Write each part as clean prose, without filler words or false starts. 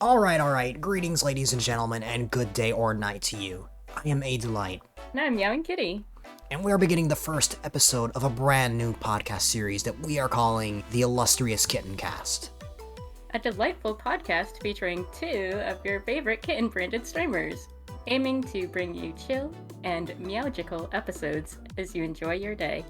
Alright. Greetings, ladies and gentlemen, and good day or night to you. I am A-Dylite, And I'm MeowingKitty. and we are beginning the first episode of a brand new podcast series that we are calling the illustrious Kittencast. A delightful podcast featuring two of your favorite kitten-branded streamers, aiming to bring you chill and meowgical episodes as you enjoy your day.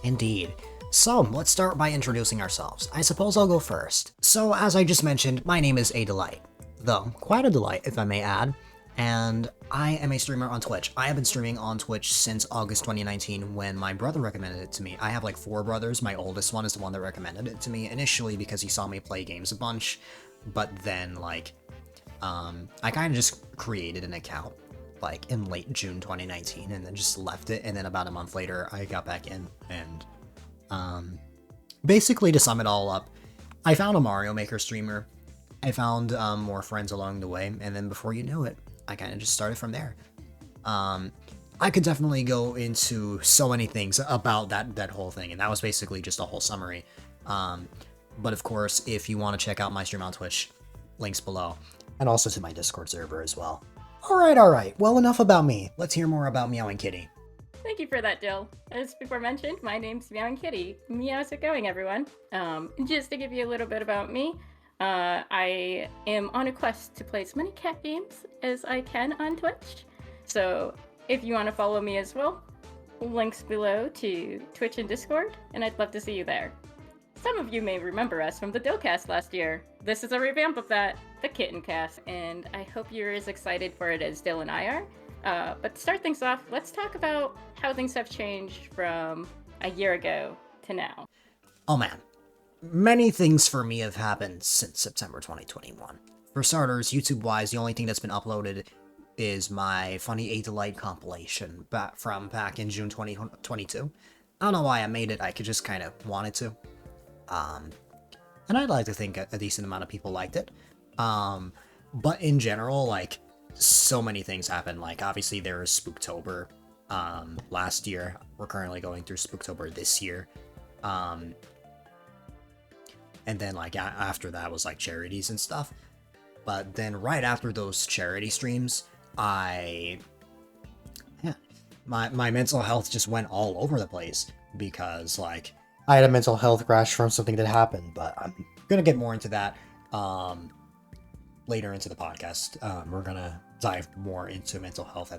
Indeed. So, let's start by introducing ourselves. I suppose I'll go first. So, as I just mentioned, my name is A-Dylite. Though, quite a delight, if I may add. And I am a streamer on Twitch. I have been streaming on Twitch since August 2019 when my brother recommended it to me. I have like 4 brothers. My oldest one is the one that recommended it to me initially because he saw me play games a bunch. But then, I kind of just created an account like in late June 2019 and then just left it. And then about a month later, I got back in and basically, to sum it all up, I found a Mario Maker streamer. I found more friends along the way, and then before you knew it, I kind of just started from there. I could definitely go into so many things about that whole thing, and that was basically just a whole summary. But of course, if you want to check out my stream on Twitch, links below, and also to my Discord server as well. Alright. Well, enough about me. Let's hear more about MeowingKitty. Thank you for that, Dill. As before mentioned, my name's MeowingKitty. How's it going, everyone? Just to give you a little bit about me, I am on a quest to play as many cat games as I can on Twitch. So if you want to follow me as well, links below to Twitch and Discord, and I'd love to see you there. Some of you may remember us from the Dylcast last year. This is a revamp of that, the Kittencast, and I hope you're as excited for it as Dill and I are. But to start things off, let's talk about how things have changed from a year ago to now. Oh man, many things for me have happened since September 2021. For starters, YouTube-wise, the only thing that's been uploaded is my funny A-Dylite compilation from back in June 2022. I don't know why I made it, I could just kind of wanted to. And I'd like to think a decent amount of people liked it. But in general, like, so many things happened. Like, obviously there was Spooktober last year. We're currently going through Spooktober this year. And then like after that was like charities and stuff. But then right after those charity streams, my mental health just went all over the place because like I had a mental health crash from something that happened, but I'm gonna get more into that later into the podcast. We're gonna dive more into mental health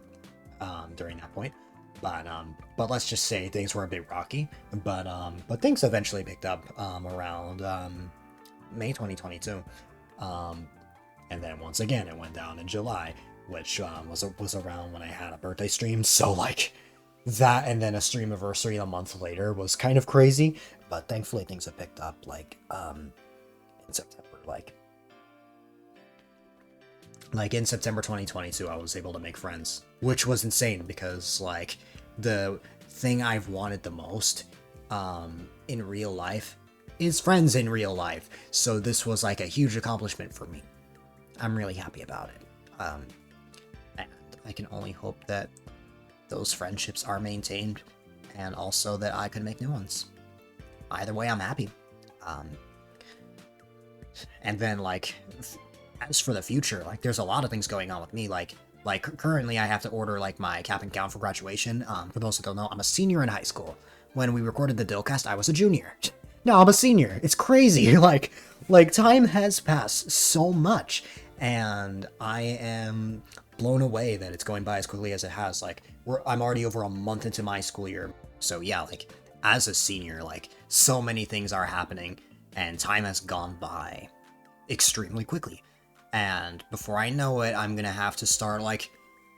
during that point. But let's just say things were a bit rocky. But things eventually picked up around May 2022. And then once again it went down in July, which was around when I had a birthday stream. So like that, and then a stream anniversary a month later was kind of crazy. But thankfully things have picked up like in September, like in September 2022, I was able to make friends, which was insane because like the thing I've wanted the most in real life is friends in real life. So this was like a huge accomplishment for me. I'm really happy about it. And I can only hope that those friendships are maintained and also that I can make new ones. Either way, I'm happy. And then like as for the future, like there's a lot of things going on with me. Like currently I have to order like my cap and gown for graduation. For those that don't know, I'm a senior in high school. When we recorded the Dylcast, I was a junior. Now I'm a senior. It's crazy. like time has passed so much, and I am blown away that it's going by as quickly as it has. Like I'm already over a month into my school year. So yeah, like as a senior, like so many things are happening, and time has gone by extremely quickly. And before I know it, I'm gonna have to start like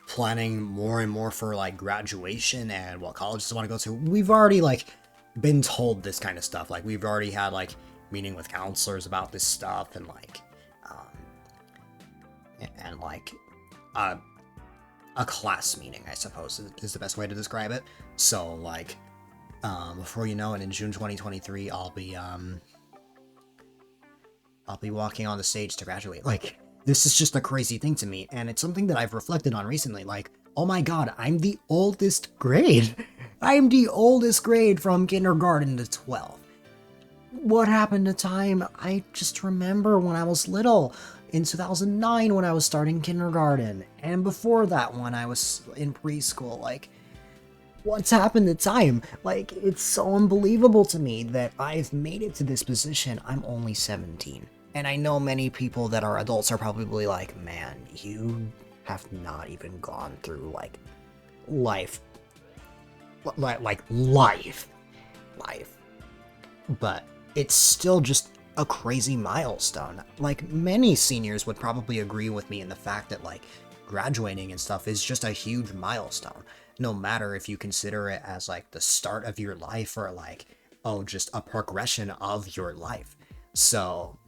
planning more and more for like graduation and what colleges I want to go to. We've already like been told this kind of stuff. Like we've already had like meeting with counselors about this stuff, and like a class meeting, I suppose is the best way to describe it. So like before you know it, in June 2023, I'll be walking on the stage to graduate. Like, this is just a crazy thing to me, and it's something that I've reflected on recently. Like, oh my god, I'm the oldest grade. I'm the oldest grade from kindergarten to 12. What happened to time? I just remember when I was little. in 2009 when I was starting kindergarten, and before that when I was in preschool. Like, what's happened to time? Like, it's so unbelievable to me that I've made it to this position. I'm only 17. And I know many people that are adults are probably like, man, you have not even gone through, like, life. Like, life. But it's still just a crazy milestone. Like, many seniors would probably agree with me in the fact that, like, graduating and stuff is just a huge milestone. No matter if you consider it as, like, the start of your life or, like, oh, just a progression of your life. So,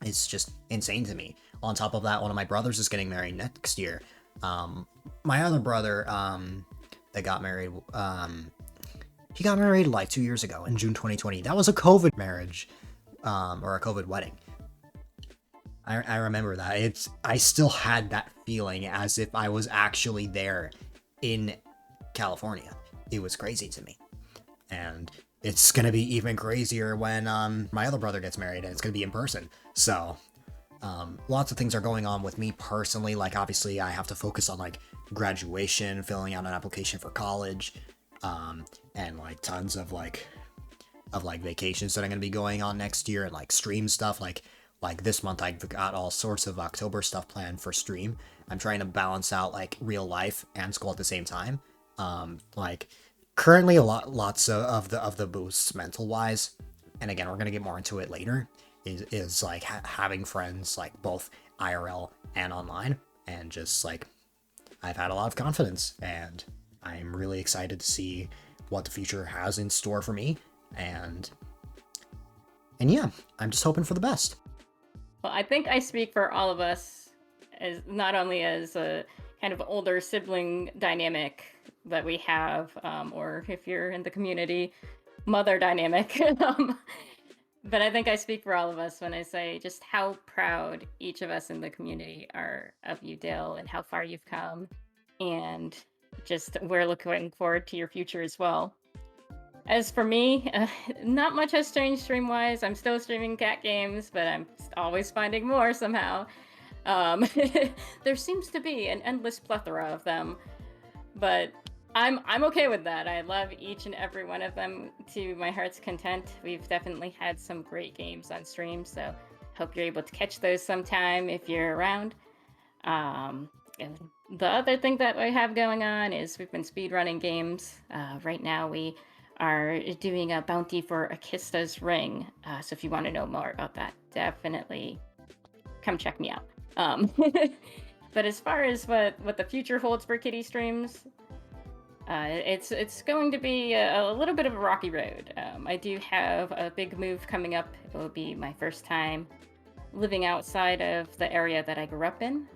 it's just insane to me. On top of that, one of my brothers is getting married next year. My other brother, that got married, he got married like 2 years ago in June 2020. That was a COVID marriage, or a COVID wedding. I remember that. I still had that feeling as if I was actually there in California. It was crazy to me. And it's gonna be even crazier when my other brother gets married, and it's gonna be in person. So lots of things are going on with me personally. Like, obviously I have to focus on like graduation, filling out an application for college, and like tons of like vacations that I'm gonna be going on next year, and like stream stuff. Like this month I've got all sorts of October stuff planned for stream. I'm trying to balance out like real life and school at the same time. Like currently lots of the boosts mental wise, and again we're gonna get more into it later, is like having friends like both IRL and online, and just like I've had a lot of confidence, and I'm really excited to see what the future has in store for me, and yeah, I'm just hoping for the best. Well, I think I speak for all of us, as not only as a kind of older sibling dynamic that we have, or if you're in the community, mother dynamic. But I think I speak for all of us when I say just how proud each of us in the community are of you, Dill, and how far you've come. And just we're looking forward to your future as well. As for me, not much has changed stream-wise. I'm still streaming cat games, but I'm always finding more somehow. There seems to be an endless plethora of them, but I'm okay with that. I love each and every one of them to my heart's content. We've definitely had some great games on stream, so hope you're able to catch those sometime if you're around. And the other thing that we have going on is we've been speedrunning games. Right now we are doing a bounty for Akista's ring. So if you want to know more about that, definitely come check me out. But as far as what the future holds for kitty streams, it's going to be a little bit of a rocky road. I do have a big move coming up. It will be my first time living outside of the area that I grew up in.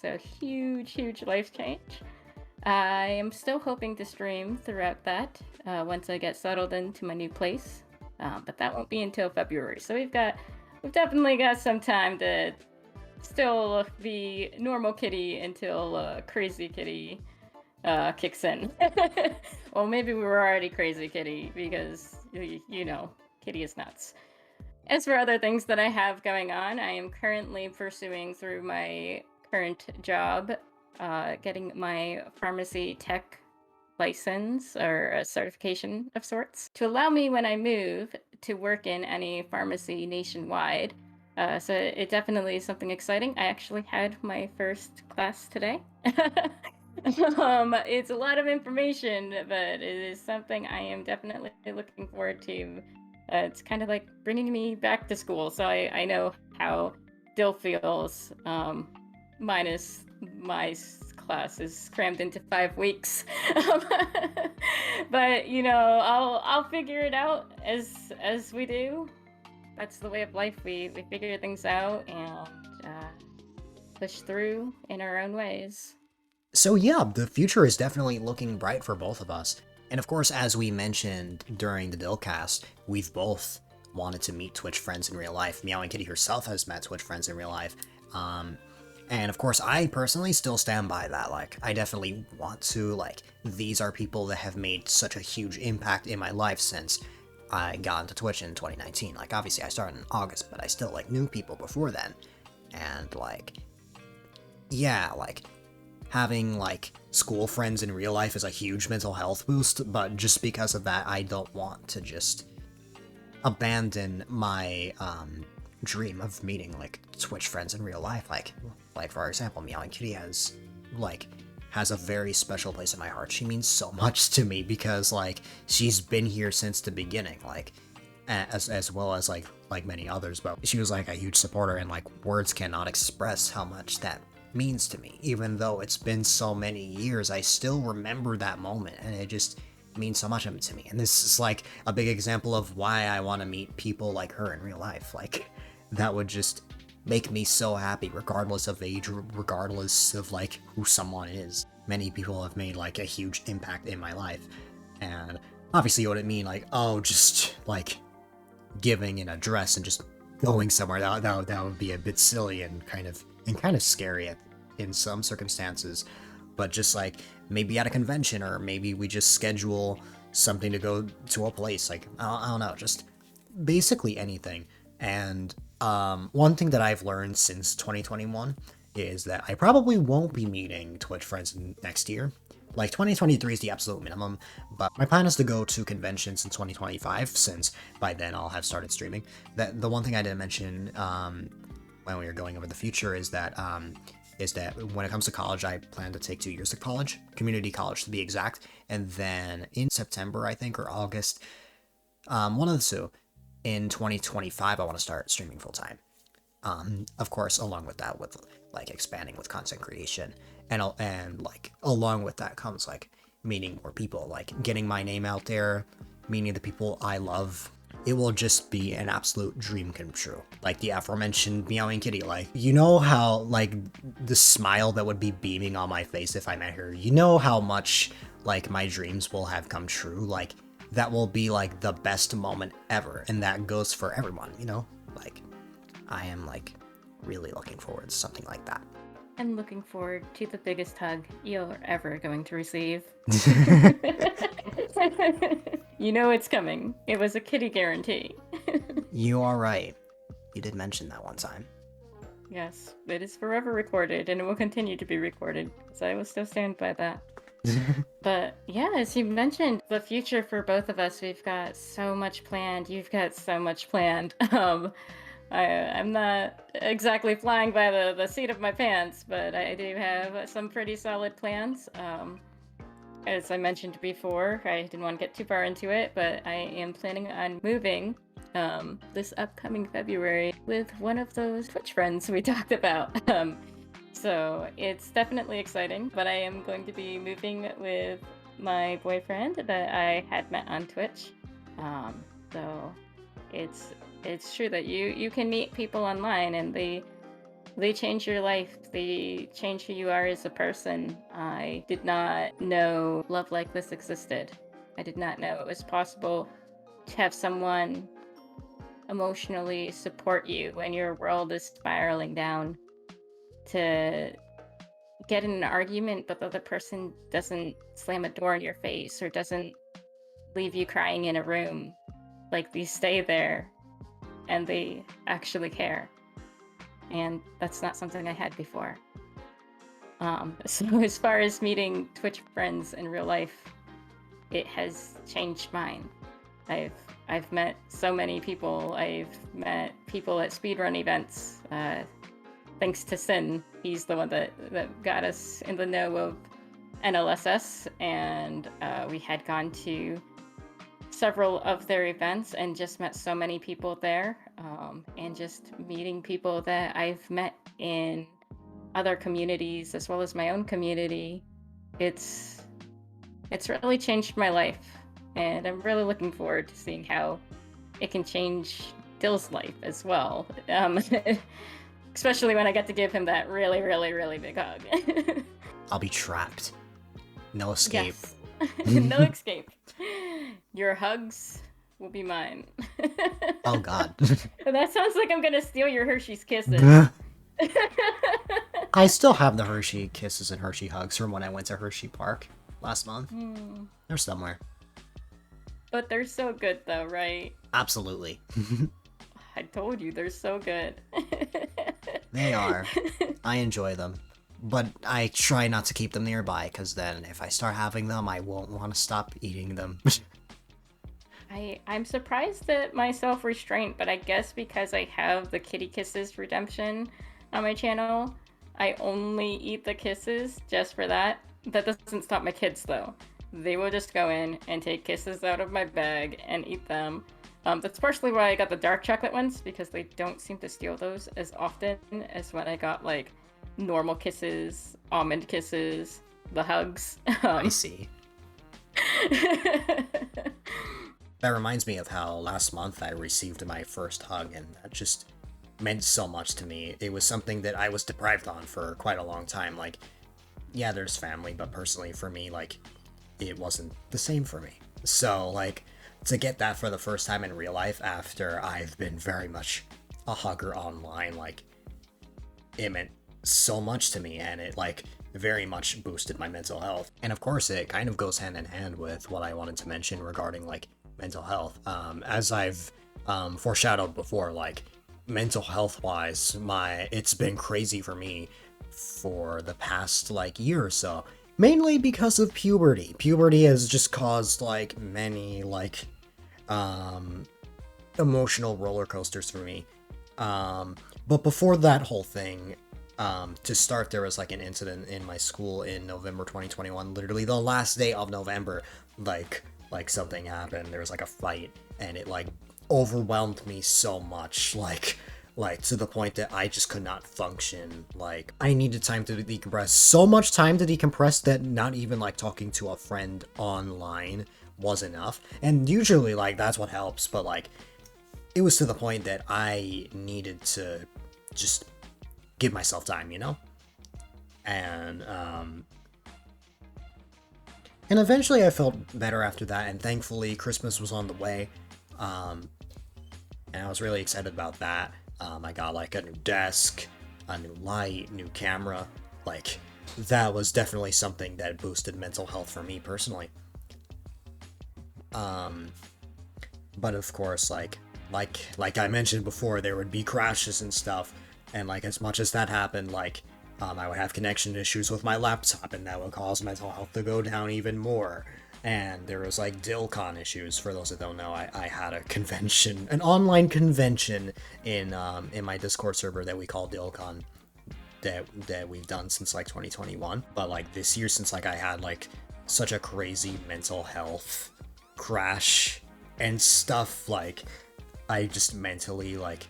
So huge life change. I am still hoping to stream throughout that once I get settled into my new place, but that won't be until February. So we've definitely got some time to still be normal kitty until crazy kitty kicks in. Well, maybe we were already crazy kitty because you know, kitty is nuts. As for other things that I have going on, I am currently pursuing through my current job, getting my pharmacy tech license or a certification of sorts to allow me when I move to work in any pharmacy nationwide. So it definitely is something exciting. I actually had my first class today. It's a lot of information, but it is something I am definitely looking forward to. It's kind of like bringing me back to school, so I know how Dill feels, minus my class is crammed into 5 weeks. But you know, I'll figure it out as we do. That's the way of life. We figure things out and push through in our own ways. So yeah, the future is definitely looking bright for both of us. And of course, as we mentioned during the Dylcast, we've both wanted to meet Twitch friends in real life. MeowingKitty herself has met Twitch friends in real life. And of course, I personally still stand by that. Like, I definitely want to, like, these are people that have made such a huge impact in my life since I got into Twitch in 2019. Like, obviously I started in August, but I still, like, knew people before then. And, like, yeah, like, having, like, school friends in real life is a huge mental health boost, but just because of that, I don't want to just abandon my, dream of meeting, like, Twitch friends in real life. Like, for example, MeowingKitty has a very special place in my heart. She means so much to me because, like, she's been here since the beginning, like, as well as, like many others, but she was, like, a huge supporter, and, like, words cannot express how much that means to me. Even though it's been so many years, I still remember that moment, and it just means so much to me. And this is, like, a big example of why I want to meet people like her in real life. Like, that would just make me so happy, regardless of age, regardless of, like, who someone is. Many people have made, like, a huge impact in my life, and obviously you wouldn't mean, like, oh, just, like, giving an address and just going somewhere. That would be a bit silly and kind of scary in some circumstances. But just, like, maybe at a convention, or maybe we just schedule something to go to a place, like, I don't know, just basically anything. And one thing that I've learned since 2021 is that I probably won't be meeting Twitch friends next year. Like, 2023 is the absolute minimum, but my plan is to go to conventions in 2025, since by then I'll have started streaming. The one thing I didn't mention when we were going over the future is that when it comes to college, I plan to take 2 years of college, community college to be exact, and then in September, I think, or August, one of the two, in 2025, I want to start streaming full-time. Of course, along with that, with, like, expanding with content creation, and like, along with that comes, like, meeting more people, like, getting my name out there, meeting the people I love. It will just be an absolute dream come true. Like the aforementioned MeowingKitty, like, you know how, like, the smile that would be beaming on my face if I met her, you know how much, like, my dreams will have come true, like, that will be, like, the best moment ever, and that goes for everyone, you know? Like, I am, like, really looking forward to something like that. I'm looking forward to the biggest hug you're ever going to receive. You know it's coming. It was a kitty guarantee. You are right. You did mention that one time. Yes, it is forever recorded, and it will continue to be recorded, so I will still stand by that. But yeah, as you mentioned, the future for both of us, we've got so much planned. You've got so much planned. I'm not exactly flying by the seat of my pants, but I do have some pretty solid plans. As I mentioned before, I didn't want to get too far into it, but I am planning on moving this upcoming February with one of those Twitch friends we talked about. So it's definitely exciting, but I am going to be moving with my boyfriend that I had met on Twitch. So it's true that you can meet people online, and they change your life. They change who you are as a person. I did not know love like this existed. I did not know it was possible to have someone emotionally support you when your world is spiraling down, to get in an argument but the other person doesn't slam a door in your face or doesn't leave you crying in a room. Like, they stay there and they actually care. And that's not something I had before. So as far as meeting Twitch friends in real life, it has changed mine. I've met so many people. I've met people at speedrun events. Thanks to Sin, he's the one that got us in the know of NLSS, and we had gone to several of their events and just met so many people there, and just meeting people that I've met in other communities as well as my own community. It's really changed my life, and I'm really looking forward to seeing how it can change Dill's life as well. Especially when I get to give him that really, really, really big hug. I'll be trapped. No escape. Yes. No escape. Your hugs will be mine. Oh, God. That sounds like I'm gonna steal your Hershey's Kisses. I still have the Hershey Kisses and Hershey Hugs from when I went to Hershey Park last month. They're somewhere. But they're so good though, right? Absolutely. I told you, they're so good. They are. I enjoy them. But I try not to keep them nearby, because then if I start having them, I won't want to stop eating them. I'm surprised at my self-restraint, but I guess because I have the Kitty Kisses redemption on my channel, I only eat the kisses just for that. That doesn't stop my kids though. They will just go in and take kisses out of my bag and eat them. That's partially why I got the dark chocolate ones, because they don't seem to steal those as often as when I got like normal kisses, almond kisses, the hugs. I see. That reminds me of how last month I received my first hug, and that just meant so much to me. It was something that I was deprived on for quite a long time. Like, yeah, there's family, but personally for me, like, it wasn't the same for me. So, like, to get that for the first time in real life after I've been very much a hugger online, like, it meant so much to me, and it, like, very much boosted my mental health. And of course, it kind of goes hand in hand with what I wanted to mention regarding, like, mental health. As I've foreshadowed before, like, mental health wise, it's been crazy for me for the past like year or so, mainly because of puberty. Puberty has just caused like many like emotional roller coasters for me. But before that whole thing, to start, there was like an incident in my school in November 2021, literally the last day of November. Like something happened, there was like a fight, and it like overwhelmed me so much, like to the point that I just could not function. Like, I needed time to decompress, so much time to decompress that not even like talking to a friend online was enough. And usually like that's what helps, but like it was to the point that I needed to just give myself time, you know? And eventually I felt better after that, and thankfully Christmas was on the way, and I was really excited about that. I got like a new desk, a new light, new camera. Like, that was definitely something that boosted mental health for me personally. But of course, like I mentioned before, there would be crashes and stuff, and like as much as that happened, like I would have connection issues with my laptop, and that would cause mental health to go down even more. And there was like Dylcon issues. For those that don't know, I had a convention, an online convention in my Discord server that we call Dylcon, that we've done since like 2021. But like this year, since like I had like such a crazy mental health crash and stuff, like I just mentally like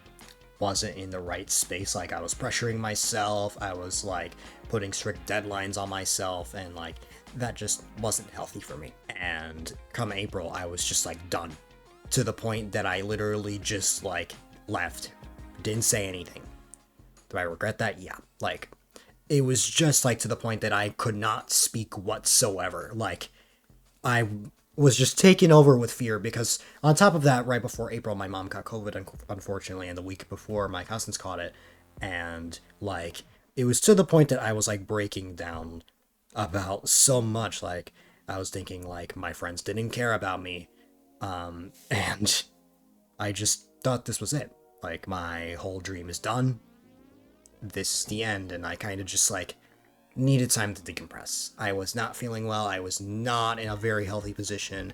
wasn't in the right space. Like, I was pressuring myself, I was like putting strict deadlines on myself, and like that just wasn't healthy for me. And come April, I was just like done, to the point that I literally just like left, didn't say anything. Do I regret that? Yeah. Like, it was just like to the point that I could not speak whatsoever. Like, I was just taken over with fear, because on top of that, right before April, my mom got COVID, unfortunately, and the week before, my cousins caught it. And like, it was to the point that I was like breaking down about so much. Like, I was thinking like my friends didn't care about me, and I just thought this was it. Like, my whole dream is done, this is the end. And I kind of just like needed time to decompress. I was not feeling well, I was not in a very healthy position,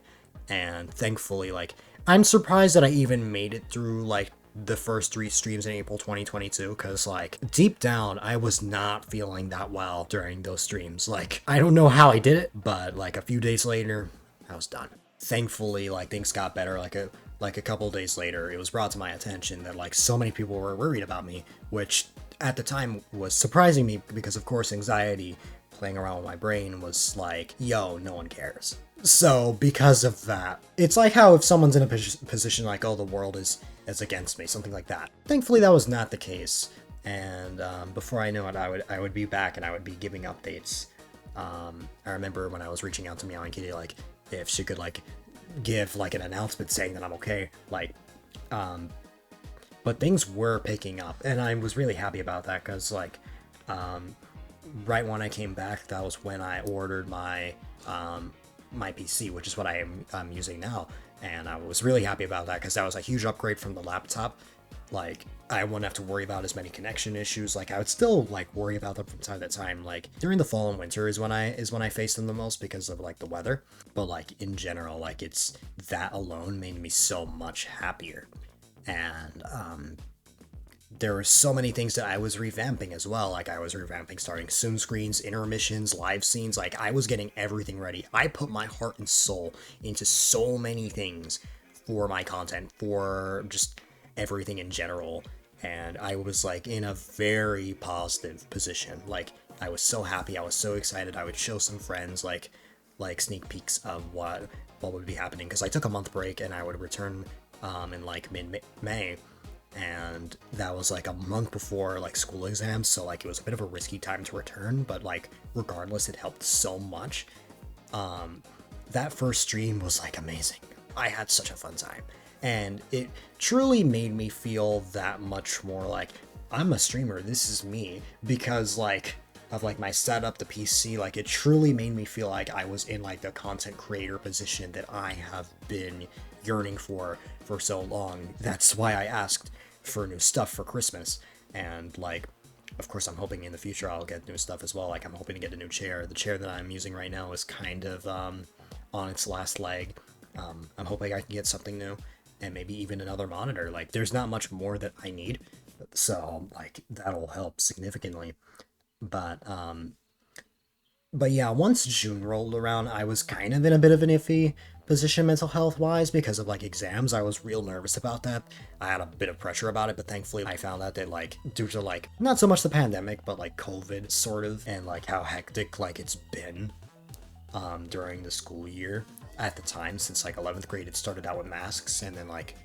and thankfully, like, I'm surprised that I even made it through like the first 3 streams in April 2022, because like deep down I was not feeling that well during those streams. Like, I don't know how I did it, but like a few days later I was done. Thankfully, like, things got better. Like a couple days later, it was brought to my attention that like so many people were worried about me, which at the time was surprising me, because of course anxiety playing around with my brain was like, yo, no one cares. So because of that, it's like how if someone's in a position like, oh, the world is against me, something like that. Thankfully that was not the case, and before I know it, I would be back, and I would be giving updates. I remember when I was reaching out to MeowingKitty, like, if she could like give like an announcement saying that I'm okay, like, but things were picking up, and I was really happy about that, because like right when I came back, that was when I ordered my my PC, which is what I'm using now. And I was really happy about that because that was a huge upgrade from the laptop. Like, I wouldn't have to worry about as many connection issues. Like, I would still like worry about them from time to time. Like during the fall and winter is when I face them the most because of like the weather. But like in general, like it's that alone made me so much happier. And there were so many things that I was revamping as well. Like I was revamping starting soon screens, intermissions, live scenes. Like I was getting everything ready. I put my heart and soul into so many things for my content, for just everything in general. And I was like in a very positive position. Like I was so happy. I was so excited. I would show some friends like sneak peeks of what would be happening because I took a month break and I would return in like mid-May. And that was like a month before like school exams, so like it was a bit of a risky time to return, but like regardless it helped so much. That first stream was like amazing. I had such a fun time, and it truly made me feel that much more like I'm a streamer, this is me, because like of like my setup, the PC, like it truly made me feel like I was in like the content creator position that I have been yearning for so long. That's why I asked for new stuff for Christmas, and like of course I'm hoping in the future I'll get new stuff as well. Like I'm hoping to get a new chair. The chair that I'm using right now is kind of on its last leg. I'm hoping I can get something new and maybe even another monitor. Like there's not much more that I need, so like that'll help significantly. But yeah, once June rolled around, I was kind of in a bit of an iffy position mental health wise because of like exams. I was real nervous about that. I had a bit of pressure about it, but thankfully I found out that like due to like not so much the pandemic, but like COVID sort of, and like how hectic like it's been during the school year at the time, since like 11th grade it started out with masks and then like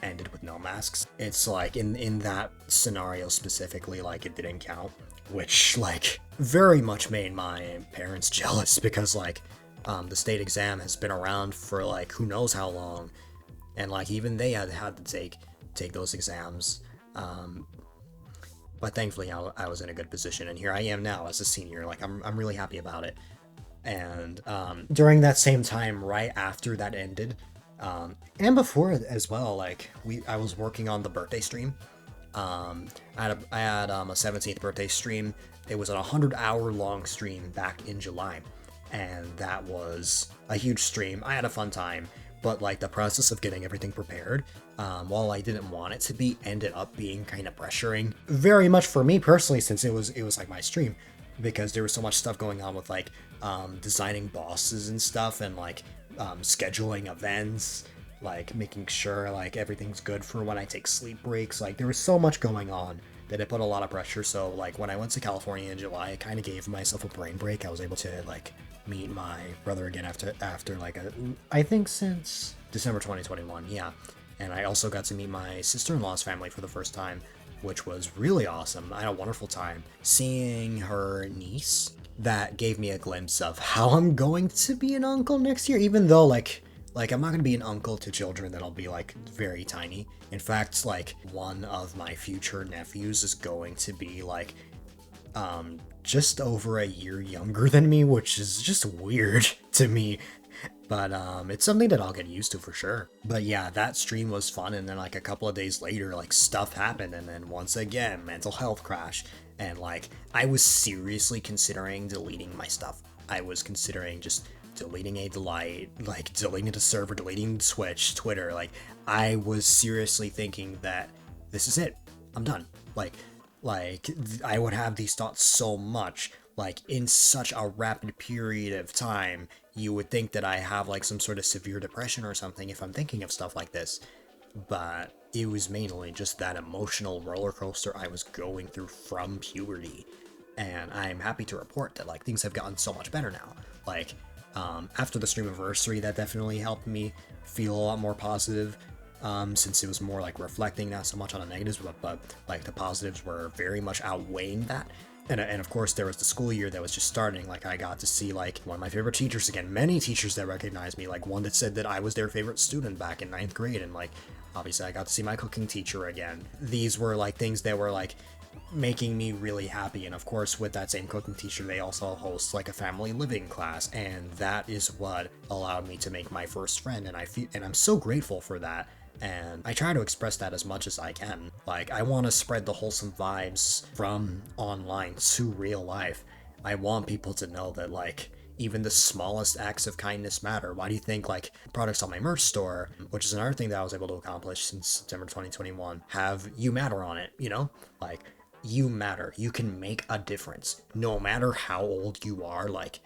ended with no masks. It's like in that scenario specifically, like it didn't count, which like very much made my parents jealous because like the state exam has been around for like who knows how long, and like even they had to take those exams. But thankfully I was in a good position, and here I am now as a senior. Like I'm really happy about it. And during that same time, right after that ended, and before it as well, like I was working on the birthday stream. I had a 17th birthday stream. It was a 100-hour long stream back in July, and that was a huge stream. I had a fun time, but like the process of getting everything prepared, while I didn't want it to be, ended up being kind of pressuring, very much for me personally, since it was like my stream, because there was so much stuff going on with like designing bosses and stuff, and like scheduling events, like making sure like everything's good for when I take sleep breaks. Like there was so much going on that it put a lot of pressure. So like when I went to California in July, I kind of gave myself a brain break. I was able to like meet my brother again after like I think since December 2021, yeah. And I also got to meet my sister-in-law's family for the first time, which was really awesome. I had a wonderful time seeing her niece. That gave me a glimpse of how I'm going to be an uncle next year, even though like I'm not going to be an uncle to children that'll be like very tiny. In fact, like one of my future nephews is going to be like just over a year younger than me, which is just weird to me. But it's something that I'll get used to for sure. But yeah, that stream was fun, and then like a couple of days later, like stuff happened, and then once again, mental health crash. And like I was seriously considering deleting my stuff. I was considering just deleting A-Dylite, like deleting the server, deleting Twitch, Twitter. Like I was seriously thinking that this is it. I'm done. Like I would have these thoughts so much, like in such a rapid period of time. You would think that I have like some sort of severe depression or something if I'm thinking of stuff like this. But it was mainly just that emotional roller coaster I was going through from puberty. And I'm happy to report that like things have gotten so much better now. Like after the stream anniversary, that definitely helped me feel a lot more positive, since it was more like reflecting, not so much on the negatives, but like the positives were very much outweighing that. And of course there was the school year that was just starting. Like I got to see like one of my favorite teachers again, many teachers that recognized me, like one that said that I was their favorite student back in 9th grade, and like obviously I got to see my cooking teacher again. These were like things that were like making me really happy. And of course, with that same cooking teacher, they also host like a family living class, and that is what allowed me to make my first friend. And I'm so grateful for that. And I try to express that as much as I can. Like, I want to spread the wholesome vibes from online to real life. I want people to know that, like, even the smallest acts of kindness matter. Why do you think, like, products on my merch store, which is another thing that I was able to accomplish since September 2021, have "You Matter" on it, you know? Like, you matter. You can make a difference. No matter how old you are, like,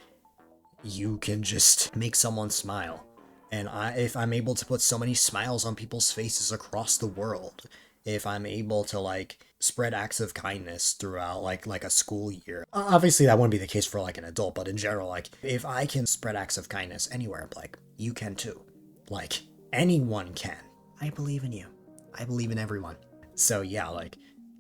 you can just make someone smile. And if I'm able to put so many smiles on people's faces across the world, if I'm able to like spread acts of kindness throughout like a school year, obviously that wouldn't be the case for like an adult, but in general, like if I can spread acts of kindness anywhere, like you can too. Like anyone can. I believe in you. I believe in everyone. So yeah, like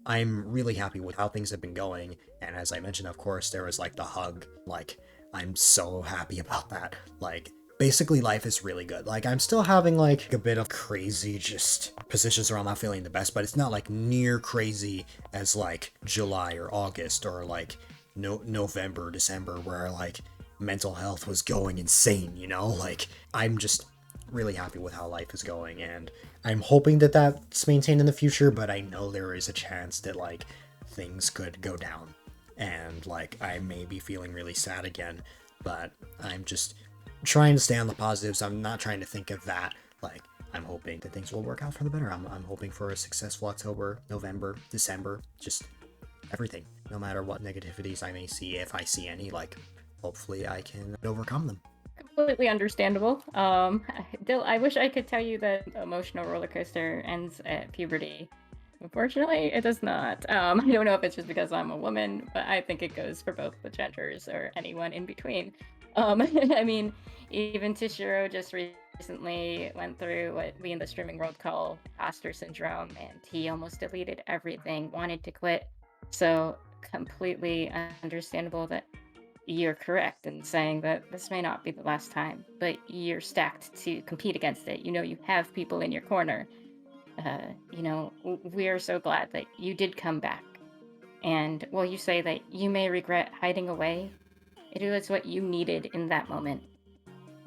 I'm really happy with how things have been going. And as I mentioned, of course, there was like the hug. Like I'm so happy about that. Like basically life is really good. Like I'm still having like a bit of crazy just positions where I'm not feeling the best, but it's not like near crazy as like July or August or like November, December, where like mental health was going insane, you know? Like I'm just really happy with how life is going, and I'm hoping that that's maintained in the future, but I know there is a chance that like things could go down and like I may be feeling really sad again, but I'm just trying to stay on the positives. I'm not trying to think of that. Like, I'm hoping that things will work out for the better. I'm hoping for a successful October, November, December, just everything. No matter what negativities I may see, if I see any, like, hopefully I can overcome them. Completely understandable. Dill, I wish I could tell you that the emotional roller coaster ends at puberty. Unfortunately, it does not. I don't know if it's just because I'm a woman, but I think it goes for both the genders or anyone in between. I mean, even Tishiro just recently went through what we in the streaming world call imposter syndrome, and he almost deleted everything, wanted to quit. So completely understandable that you're correct in saying that this may not be the last time, but you're stacked to compete against it. You know, you have people in your corner. We are so glad that you did come back. And while you say that you may regret hiding away, it was what you needed in that moment.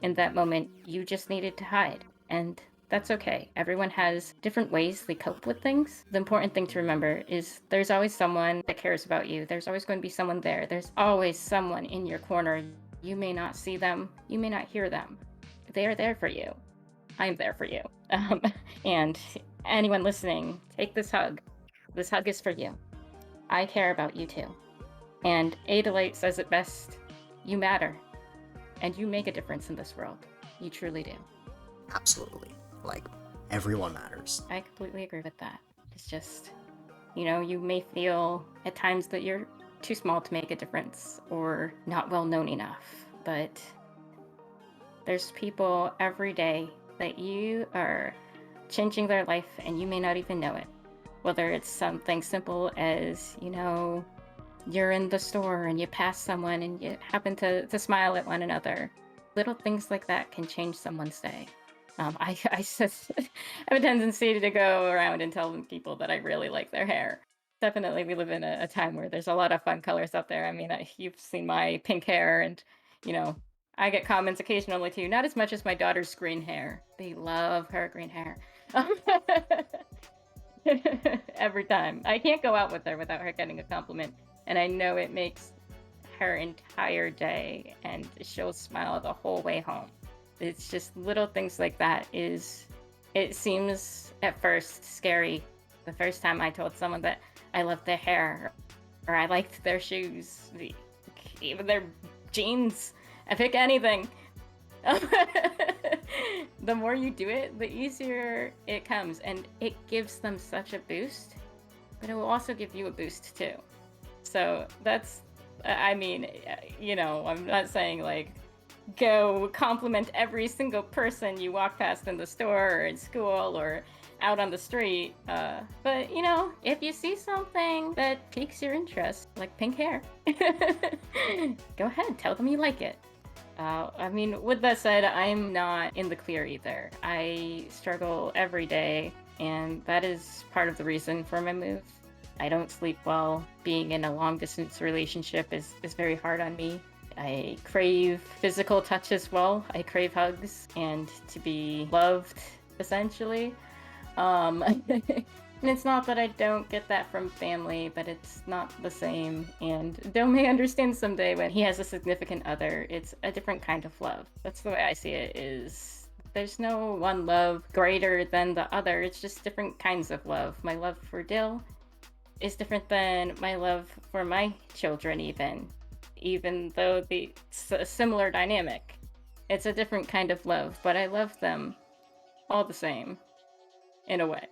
In that moment, you just needed to hide. And that's okay. Everyone has different ways they cope with things. The important thing to remember is there's always someone that cares about you. There's always going to be someone there. There's always someone in your corner. You may not see them, you may not hear them. They are there for you. I'm there for you. And anyone listening, take this hug. This hug is for you. I care about you too. And A-Dylite says it best, you matter. And you make a difference in this world. You truly do. Absolutely. Like, everyone matters. I completely agree with that. It's just, you may feel at times that you're too small to make a difference or not well known enough. But there's people every day that you are changing their life and you may not even know it. Whether it's something simple as, you're in the store and you pass someone and you happen to smile at one another. Little things like that can change someone's day. I just have a tendency to go around and tell people that I really like their hair. Definitely, we live in a time where there's a lot of fun colors out there. I mean, you've seen my pink hair, and I get comments occasionally too. Not as much as my daughter's green hair. They love her green hair. Every time. I can't go out with her without her getting a compliment. And I know it makes her entire day, and she'll smile the whole way home. It's just little things like that. It seems at first scary. The first time I told someone that I loved their hair, or I liked their shoes, even their jeans, I pick anything. The more you do it, the easier it comes, and it gives them such a boost, but it will also give you a boost too. So that's, I'm not saying like go compliment every single person you walk past in the store or in school or out on the street, but if you see something that piques your interest, like pink hair, go ahead, tell them you like it. With that said, I'm not in the clear either. I struggle every day, and that is part of the reason for my move. I don't sleep well. Being in a long distance relationship is very hard on me. I crave physical touch as well. I crave hugs and to be loved, essentially. And it's not that I don't get that from family, but it's not the same. And Dill may understand someday when he has a significant other, it's a different kind of love. That's the way I see it, is there's no one love greater than the other. It's just different kinds of love. My love for Dill is different than my love for my children, even though it's a similar dynamic. It's a different kind of love, but I love them all the same, in a way.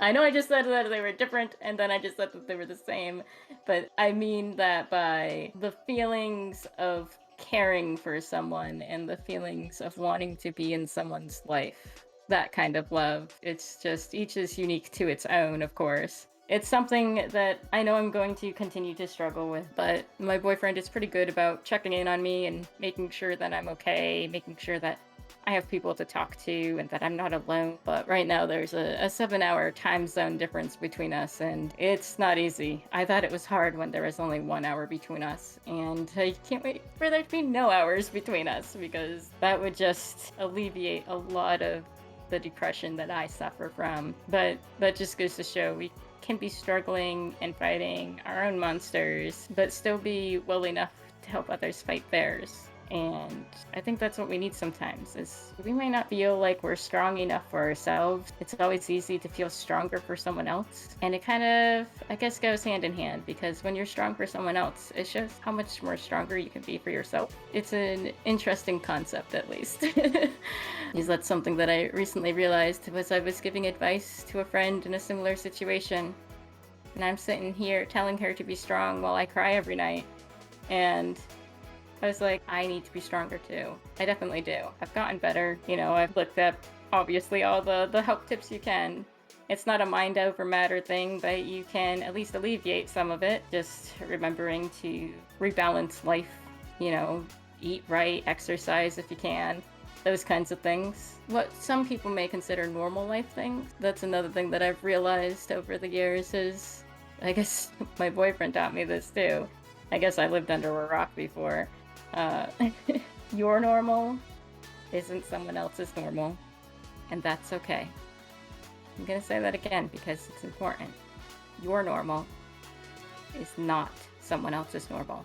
I know I just said that they were different, and then I just said that they were the same, but I mean that by the feelings of caring for someone and the feelings of wanting to be in someone's life. That kind of love. It's just, each is unique to its own, of course. It's something that I know I'm going to continue to struggle with, but my boyfriend is pretty good about checking in on me and making sure that I'm okay, making sure that I have people to talk to and that I'm not alone. But right now there's a 7-hour time zone difference between us, and it's not easy. I thought it was hard when there was only 1 hour between us, and I can't wait for there to be no hours between us, because that would just alleviate a lot of the depression that I suffer from. But that just goes to show we can be struggling and fighting our own monsters, but still be well enough to help others fight theirs. And I think that's what we need sometimes, is we might not feel like we're strong enough for ourselves. It's always easy to feel stronger for someone else. And it kind of, I guess, goes hand in hand, because when you're strong for someone else, it shows how much more stronger you can be for yourself. It's an interesting concept, at least. Is that something that I recently realized was I was giving advice to a friend in a similar situation. And I'm sitting here telling her to be strong while I cry every night. And I was like, I need to be stronger too. I definitely do. I've gotten better. I've looked up, obviously, all the help tips you can. It's not a mind over matter thing, but you can at least alleviate some of it. Just remembering to rebalance life, eat right, exercise if you can, those kinds of things. What some people may consider normal life things. That's another thing that I've realized over the years is, I guess my boyfriend taught me this too. I guess I lived under a rock before. Your normal isn't someone else's normal, and that's okay. I'm gonna say that again because it's important. Your normal is not someone else's normal,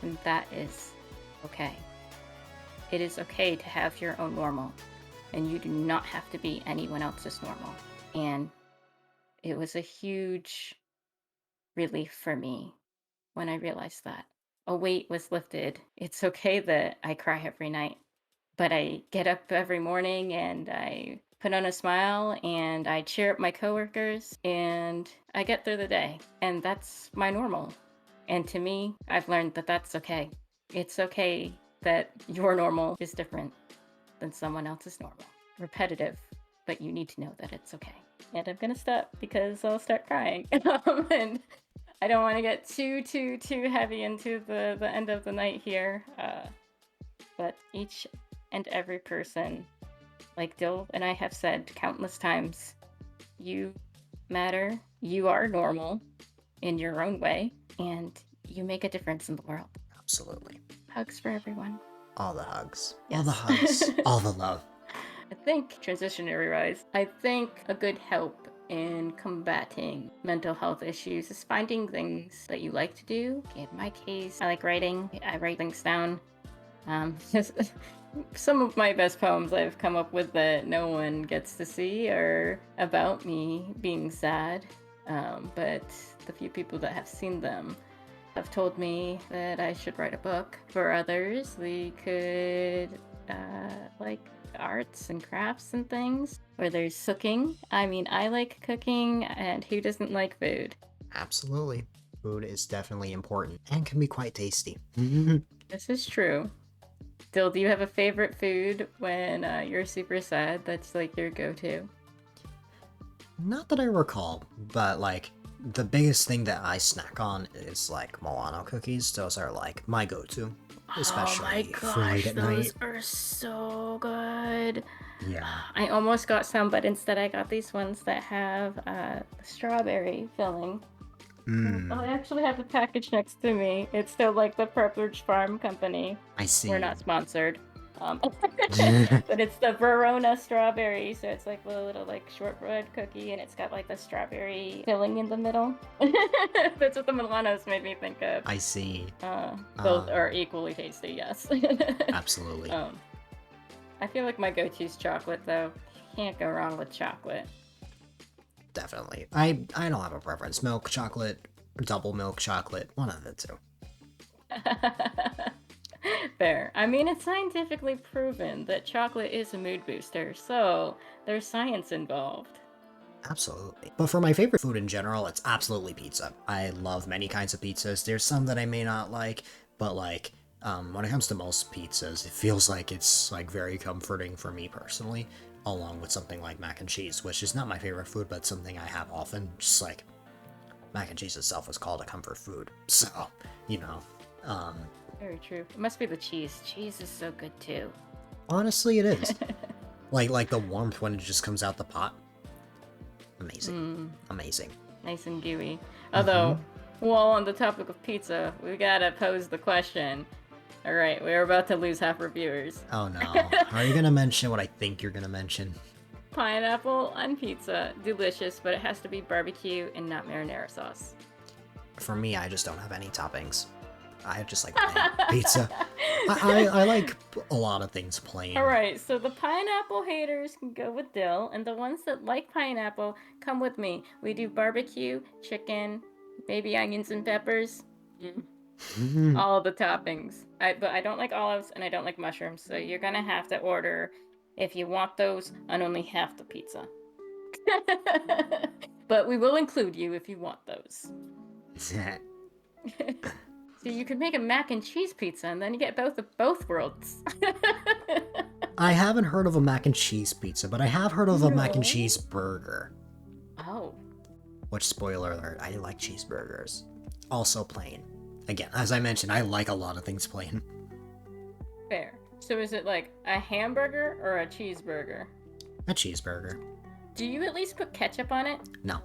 and that is okay. It is okay to have your own normal, and you do not have to be anyone else's normal. And it was a huge relief for me when I realized that. A weight was lifted. It's okay that I cry every night, but I get up every morning and I put on a smile and I cheer up my coworkers and I get through the day. And that's my normal. And to me, I've learned that that's okay. It's okay that your normal is different than someone else's normal. Repetitive, but you need to know that it's okay. And I'm gonna stop because I'll start crying. And I don't want to get too heavy into the end of the night here, but each and every person, like Dill and I have said countless times, you matter, you are normal in your own way, and you make a difference in the world. Absolutely. Hugs for everyone. All the hugs. Yes. All the hugs. All the love. I think, transitionary-wise, I think a good help in combating mental health issues is finding things that you like to do. In my case, I like writing. I write things down. Some of my best poems I've come up with that no one gets to see are about me being sad, but the few people that have seen them have told me that I should write a book. For others, we could like arts and crafts and things, where there's cooking. I mean, I like cooking, and who doesn't like food? Absolutely. Food is definitely important and can be quite tasty. This is true. Dill, do you have a favorite food when you're super sad that's like your go-to? Not that I recall, but like the biggest thing that I snack on is like Milano cookies. Those are like my go-to, especially oh my fried gosh, at those night. are so good. Yeah. I almost got some, but instead I got these ones that have strawberry filling. I actually have the package next to me. It's still like the Pepperidge Farm Company. I see. We're not sponsored. But it's the Verona strawberry, so it's like a little like shortbread cookie, and it's got like the strawberry filling in the middle. That's what the Milanos made me think of. I see. Both are equally tasty, yes. Absolutely. I feel like my go-to is chocolate, though. Can't go wrong with chocolate. Definitely. I don't have a preference. Milk chocolate, double milk chocolate, one of the two. Fair. I mean, it's scientifically proven that chocolate is a mood booster, so there's science involved. Absolutely. But for my favorite food in general, it's absolutely pizza. I love many kinds of pizzas. There's some that I may not like, but like, when it comes to most pizzas, it feels like it's like very comforting for me personally, along with something like mac and cheese, which is not my favorite food, but something I have often. Just like, mac and cheese itself is called a comfort food, so, you know, Very true. It must be the cheese. Cheese is so good, too. honestly, it is. like the warmth when it just comes out the pot. Amazing. Amazing. Nice and gooey. Although, while on the topic of pizza, we gotta pose the question. Alright, we're about to lose half our viewers. Oh no. Are you gonna mention what I think you're gonna mention? Pineapple on pizza. Delicious, but it has to be barbecue and not marinara sauce. For me, I just don't have any toppings. I just like plain pizza. I like a lot of things plain. Alright, so the pineapple haters can go with dill, and the ones that like pineapple, come with me. We do barbecue, chicken, maybe onions and peppers. All the toppings. But I don't like olives and I don't like mushrooms, so you're gonna have to order, if you want those, on only half the pizza. But we will include you if you want those. So you could make a mac and cheese pizza, and then you get both worlds. I haven't heard of a mac and cheese pizza, but I have heard of a mac and cheese burger. Oh. Which, spoiler alert, I like cheeseburgers. Also plain. Again, as I mentioned, I like a lot of things plain. Fair. So is it like a hamburger or a cheeseburger? A cheeseburger. Do you at least put ketchup on it? No.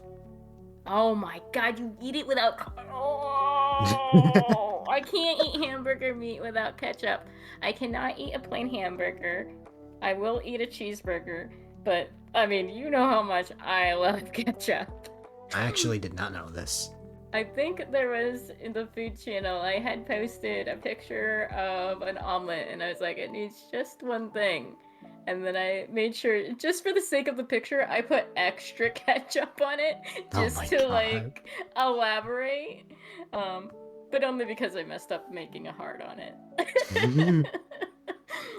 Oh my god, you eat it without... Oh, I can't eat hamburger meat without ketchup. I cannot eat a plain hamburger. I will eat a cheeseburger, but, I mean, you know how much I love ketchup. I actually did not know this. I think there was, in the food channel, I had posted a picture of an omelet, and I was like, it needs just one thing. And then I made sure, just for the sake of the picture, I put extra ketchup on it, just to, God. like, elaborate. But only because I messed up making a heart on it.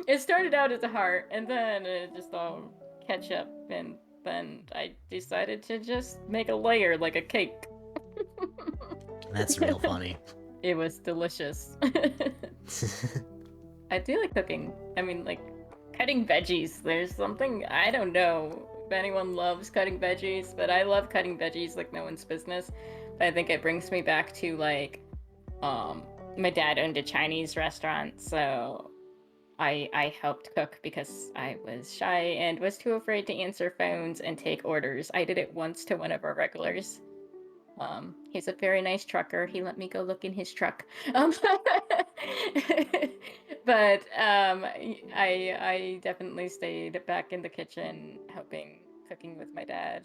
It started out as a heart, and then it just all ketchup, and then I decided to just make a layer like a cake. That's real funny. It was delicious. I do like cooking. I mean, like, cutting veggies. There's something, I don't know if anyone loves cutting veggies, but I love cutting veggies like no one's business. But I think it brings me back to, like, my dad owned a Chinese restaurant, so I helped cook because I was shy and was too afraid to answer phones and take orders. I did it once to one of our regulars. He's a very nice trucker. He let me go look in his truck. But I definitely stayed back in the kitchen helping cooking with my dad.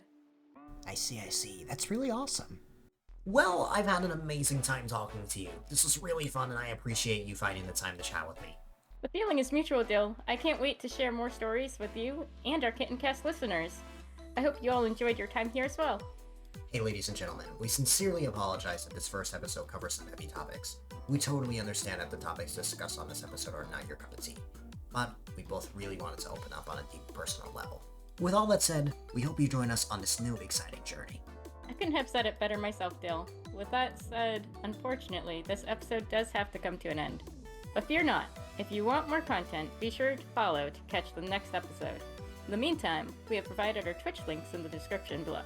I see. That's really awesome. Well, I've had an amazing time talking to you. This was really fun, and I appreciate you finding the time to chat with me. The feeling is mutual, Dill. I can't wait to share more stories with you and our Kittencast listeners. I hope you all enjoyed your time here as well. Hey ladies and gentlemen, we sincerely apologize that this first episode covers some heavy topics. We totally understand that the topics discussed on this episode are not your cup of tea, but we both really wanted to open up on a deep personal level. With all that said, we hope you join us on this new exciting journey. I couldn't have said it better myself, Dill. With that said, unfortunately, this episode does have to come to an end. But fear not, if you want more content, be sure to follow to catch the next episode. In the meantime, we have provided our Twitch links in the description below.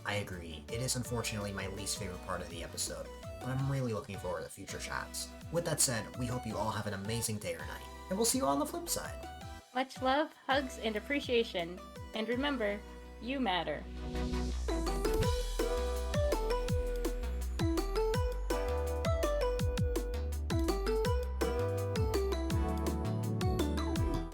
I agree, it is unfortunately my least favorite part of the episode, but I'm really looking forward to future chats. With that said, we hope you all have an amazing day or night, and we'll see you on the flip side. Much love, hugs, and appreciation. And remember, you matter.